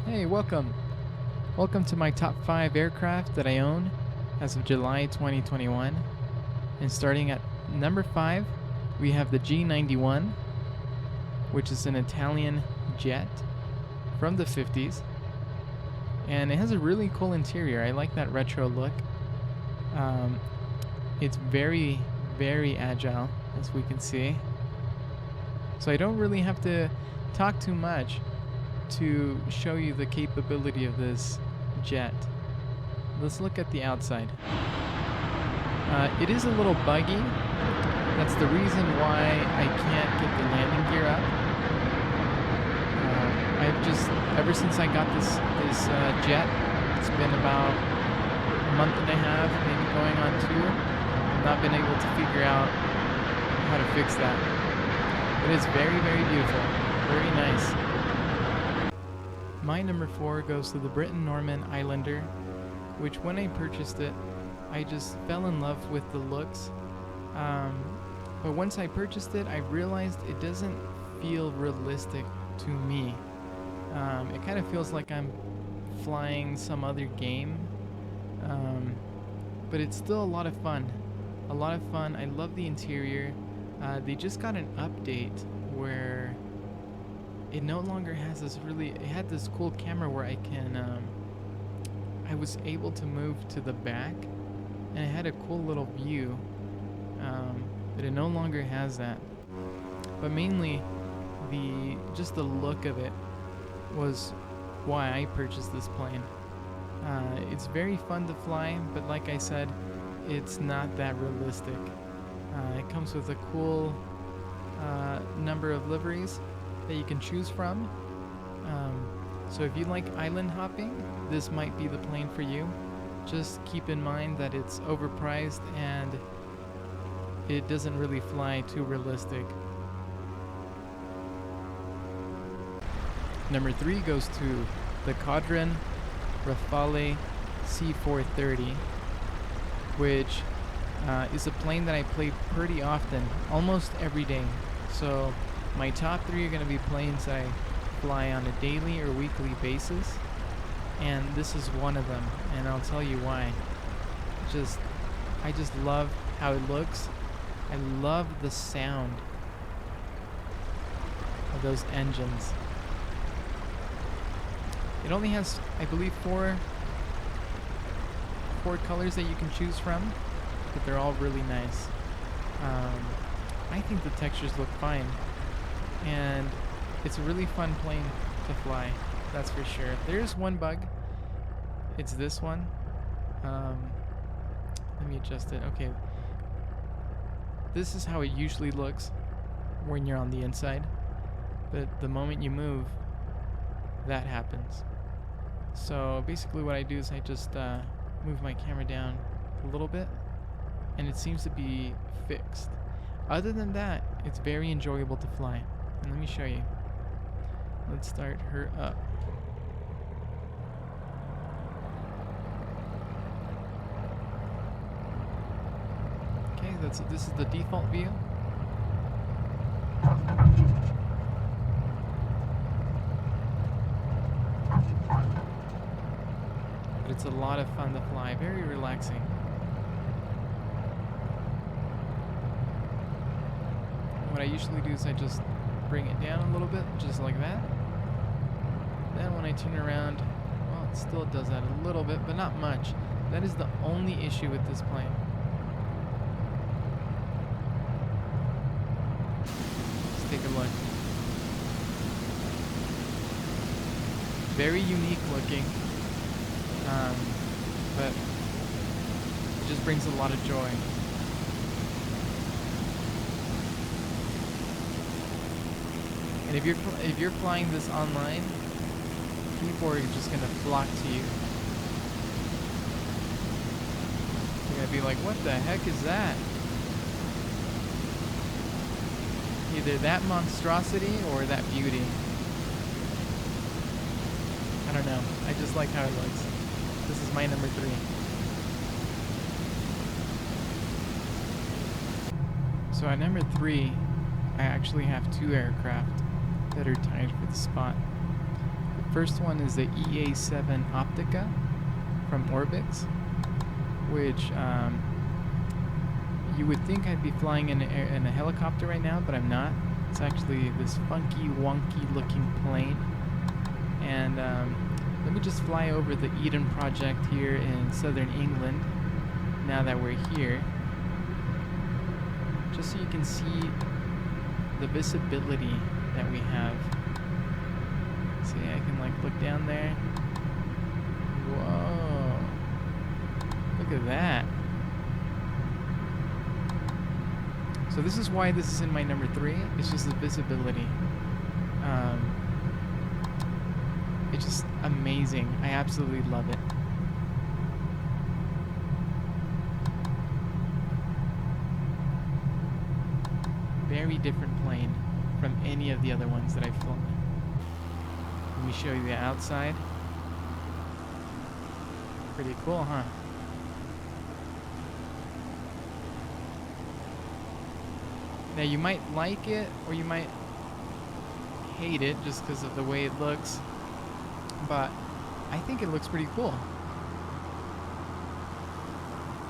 Hey, welcome. Welcome to my top 5 aircraft that I own as of July 2021. And starting at number 5, we have the G91, which is an Italian jet from the 50s. And it has a really cool interior. I like that retro look. It's very, very agile, as we can see. So I don't really have to talk too much to show you the capability of this jet. Let's look at the outside. It is a little buggy. That's the reason why I can't get the landing gear up. Ever since I got this jet, it's been about a month and a half, maybe going on 2. I've not been able to figure out how to fix that. It is very, very beautiful. Very nice. My number 4 goes to the Britten-Norman Islander, which when I purchased it, I just fell in love with the looks. But once I purchased it, I realized it doesn't feel realistic to me. It kind of feels like I'm flying some other game, but it's still a lot of fun. A lot of fun. I love the interior. They just got an update where it no longer has this it had this cool camera where I was able to move to the back, and it had a cool little view, but it no longer has that. But mainly, just the look of it was why I purchased this plane. It's very fun to fly, but like I said, it's not that realistic. It comes with a cool number of liveries that you can choose from. So if you like island hopping, this might be the plane for you. Just keep in mind that it's overpriced and it doesn't really fly too realistic. Number 3 goes to the Cadran Rafale C430, which is a plane that I play pretty often, almost every day. So my top 3 are going to be planes that I fly on a daily or weekly basis, and this is one of them, and I'll tell you why. I just love how it looks. I love the sound of those engines. It only has, I believe, four colors that you can choose from, but they're all really nice. I think the textures look fine, and it's a really fun plane to fly, that's for sure. There's one bug. It's this one. Let me adjust it. Okay. This is how it usually looks when you're on the inside, but the moment you move, that happens. So basically what I do is I just move my camera down a little bit, and it seems to be fixed. Other than that, it's very enjoyable to fly. And let me show you. Let's start her up. Okay, this is the default view. But it's a lot of fun to fly, very relaxing. What I usually do is I just bring it down a little bit, just like that. Then when I turn around, well, it still does that a little bit, but not much. That is the only issue with this plane. Let's take a look. Very unique looking, but it just brings a lot of joy. And if you're flying this online, people are just gonna flock to you. You're gonna be like, what the heck is that? Either that monstrosity or that beauty. I don't know. I just like how it looks. This is my number 3. So at number 3, I actually have 2 aircraft that are tied for the spot. The First one is the EA7 Optica from ORBX, which you would think I'd be flying in a helicopter right now, but I'm not. It's actually this funky, wonky looking plane. And let me just fly over the Eden project here in southern England now that we're here, just so you can see the visibility that we have. See, I can like look down there. Whoa, look at that. So this is why this is in my number 3. It's just the visibility. It's just amazing. I absolutely love it. Very different plane from any of the other ones that I've flown. Let me show you the outside. Pretty cool, huh? Now you might like it or you might hate it just because of the way it looks, but I think it looks pretty cool.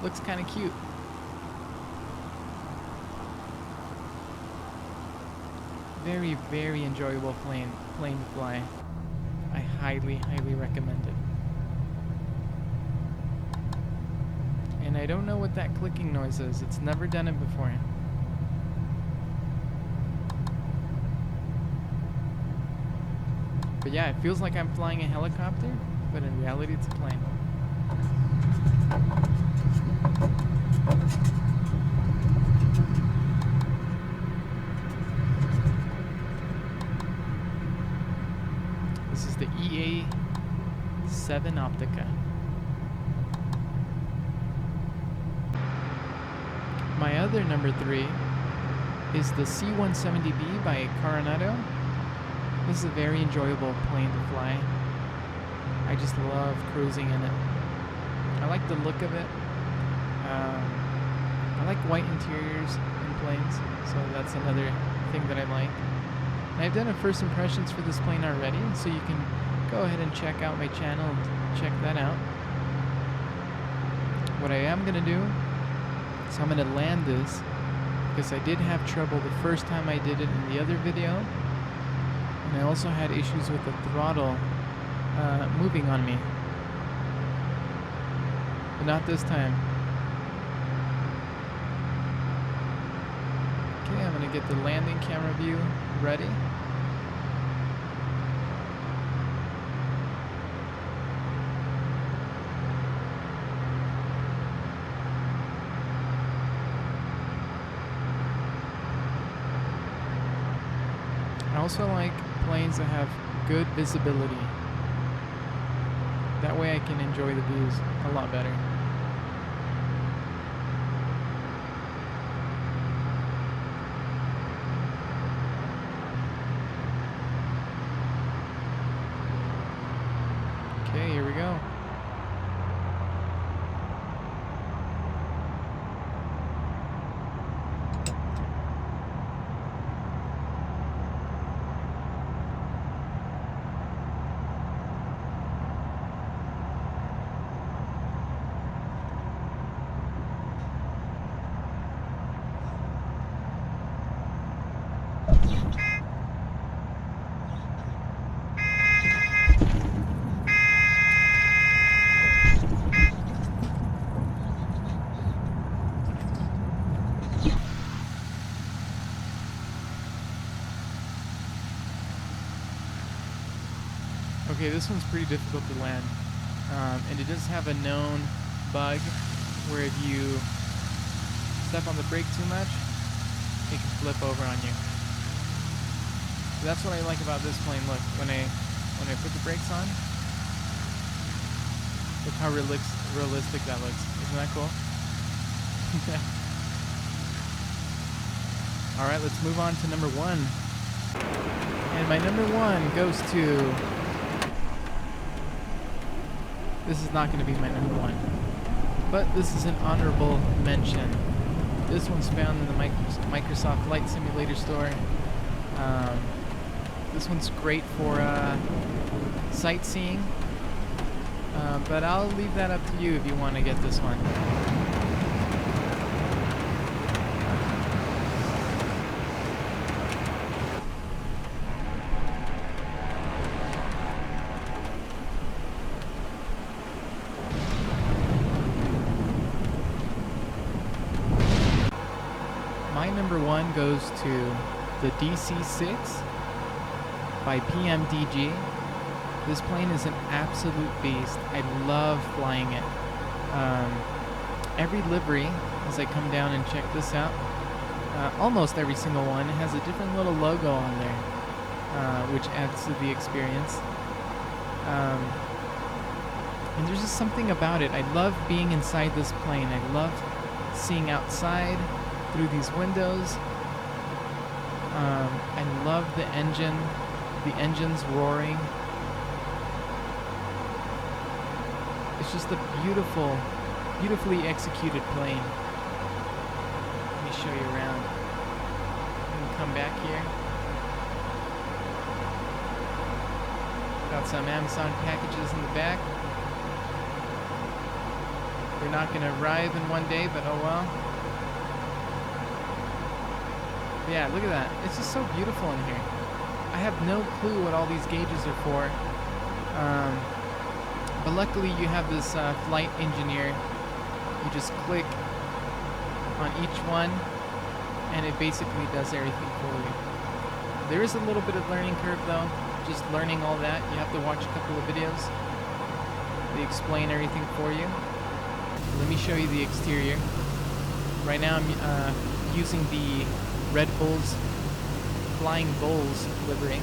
Looks kind of cute. Very, very enjoyable plane to fly. I highly, highly recommend it. And I don't know what that clicking noise is. It's never done it before. But yeah, it feels like I'm flying a helicopter, but in reality it's a plane. This is the EA7 Optica. My other number 3 is the C170B by Coronado. This is a very enjoyable plane to fly. I just love cruising in it. I like the look of it. I like white interiors in planes, so that's another thing that I like. And I've done a first impressions for this plane already, so you can go ahead and check out my channel and check that out. What I am going to do is I'm going to land this, because I did have trouble the first time I did it in the other video, and I also had issues with the throttle moving on me, but not this time. Okay, I'm going to get the landing camera view ready. I also like planes that have good visibility. That way I can enjoy the views a lot better. Okay, here we go. Okay, this one's pretty difficult to land, and it does have a known bug where if you step on the brake too much, it can flip over on you. So that's what I like about this plane. Look, when I put the brakes on, look how realistic that looks. Isn't that cool? All right, let's move on to number 1. And my number 1 goes to... This is not going to be my number 1, but this is an honorable mention. This one's found in the Microsoft Flight Simulator store. This one's great for sightseeing, but I'll leave that up to you if you want to get this one. My number one goes to the DC-6 by PMDG. This plane is an absolute beast. I love flying it. Every livery, as I come down and check this out, almost every single one has a different little logo on there, which adds to the experience. And there's just something about it. I love being inside this plane. I love seeing outside through these windows. I love the engine's roaring. It's just a beautifully executed plane. Let me show you around. You can come back here. Got some Amazon packages in the back. They're not going to arrive in one day, but oh well. Yeah, look at that. It's just so beautiful in here. I have no clue what all these gauges are for. But luckily you have this flight engineer. You just click on each one and it basically does everything for you. There is a little bit of learning curve though. Just learning all that. You have to watch a couple of videos. They explain everything for you. Let me show you the exterior. Right now I'm using the Red Bull's Flying Bulls livery.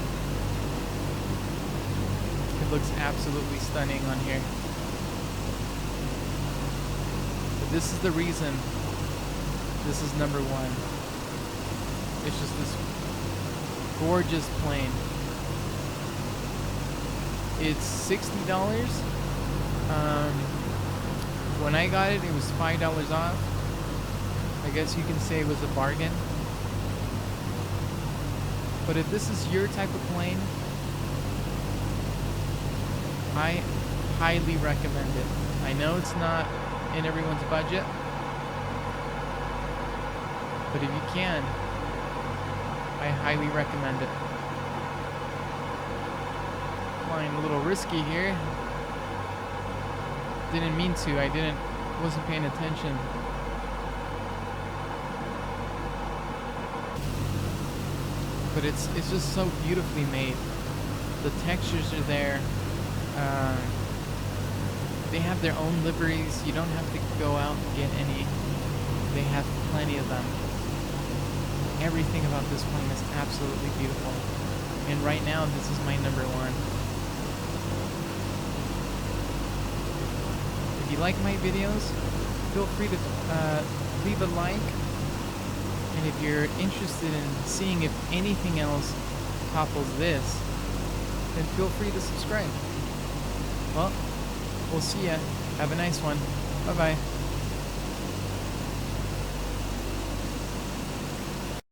It looks absolutely stunning on here. But this is the reason this is number one. It's just this gorgeous plane. It's $60. When I got it, it was $5 off. I guess you can say it was a bargain. But if this is your type of plane, I highly recommend it. I know it's not in everyone's budget, but if you can, I highly recommend it. Flying a little risky here. Didn't mean to. Wasn't paying attention. But it's just so beautifully made. The textures are there. They have their own liveries. You don't have to go out and get any. They have plenty of them. Everything about this plane is absolutely beautiful. And right now, this is my number one. If you like my videos, feel free to leave a like. And if you're interested in seeing if anything else topples this, then feel free to subscribe. Well, we'll see ya. Have a nice one. Bye-bye.